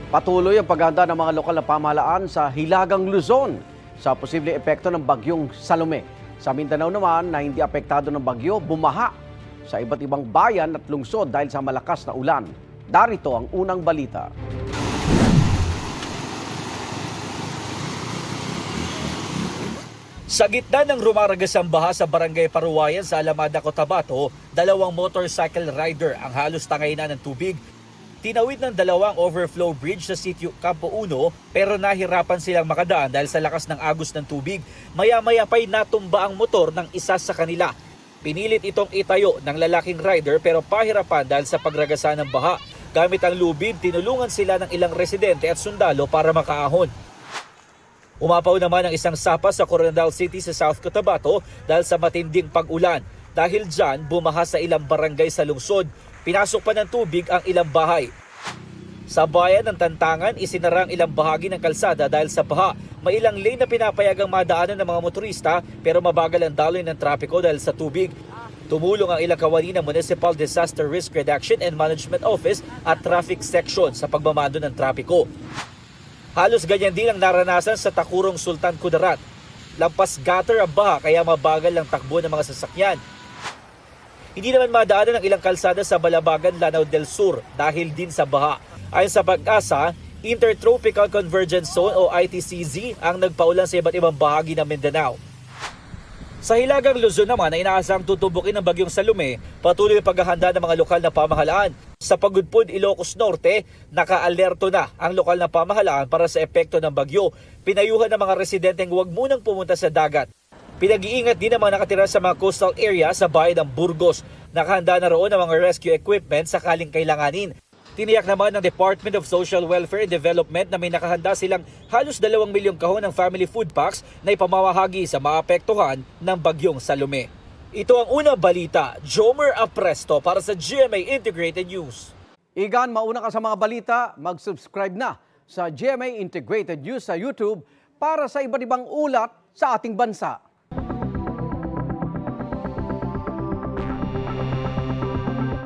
Patuloy ang paghahanda ng mga lokal na pamahalaan sa Hilagang Luzon sa posibleng epekto ng bagyong Salome. Sa Mindanao naman na hindi apektado ng bagyo, bumaha sa iba't ibang bayan at lungsod dahil sa malakas na ulan. Darito ang unang balita. Sa gitna ng rumaragasang baha sa Barangay Paruwayan sa Alamada, Cotabato, dalawang motorcycle rider ang halos tangay na ng tubig. Tinawid ng dalawang overflow bridge sa sitio Campo 1 pero nahirapan silang makadaan dahil sa lakas ng agos ng tubig. Maya-maya pa'y natumba ang motor ng isa sa kanila. Pinilit itong itayo ng lalaking rider pero pahirapan dahil sa pagragasa ng baha. Gamit ang lubid, tinulungan sila ng ilang residente at sundalo para makaahon. Umapaw naman ang isang sapa sa Coronadal City sa South Cotabato dahil sa matinding pag-ulan. Dahil dyan, bumaha sa ilang barangay sa lungsod. Pinasok pa ng tubig ang ilang bahay. Sa bayan ng Tantangan, isinara ang ilang bahagi ng kalsada dahil sa baha. May ilang lane na pinapayagang madaanan ng mga motorista pero mabagal ang daloy ng trapiko dahil sa tubig. Tumulong ang ilang kawani ng Municipal Disaster Risk Reduction and Management Office at Traffic Section sa pagmamando ng trapiko. Halos ganyan din ang naranasan sa Takurong Sultan Kudarat. Lampas gutter ang baha kaya mabagal ang takbo ng mga sasakyan. Hindi naman madaanan ang ilang kalsada sa Balabagan, Lanao del Sur dahil din sa baha. Ayon sa Pag-asa, Intertropical Convergence Zone o ITCZ ang nagpaulan sa iba't ibang bahagi ng Mindanao. Sa Hilagang Luzon naman ay inaasahang tutubukin ng bagyong Salome, patuloy ang paghahanda ng mga lokal na pamahalaan. Sa Pagudpud, Ilocos Norte, naka-alerto na ang lokal na pamahalaan para sa epekto ng bagyo. Pinayuhan ng mga residenteng huwag munang pumunta sa dagat. Pinag-iingat din ang mga nakatira sa mga coastal area sa bayan ng Burgos. Nakahanda na roon ang mga rescue equipment sakaling kailanganin. Tiniyak naman ng Department of Social Welfare and Development na may nakahanda silang halos 2 milyong kahon ng family food packs na ipamamahagi sa maapektuhan ng bagyong Salome. Ito ang unang balita. Jomer Apresto para sa GMA Integrated News. Igan, mauna ka sa mga balita, mag-subscribe na sa GMA Integrated News sa YouTube para sa iba't ibang ulat sa ating bansa.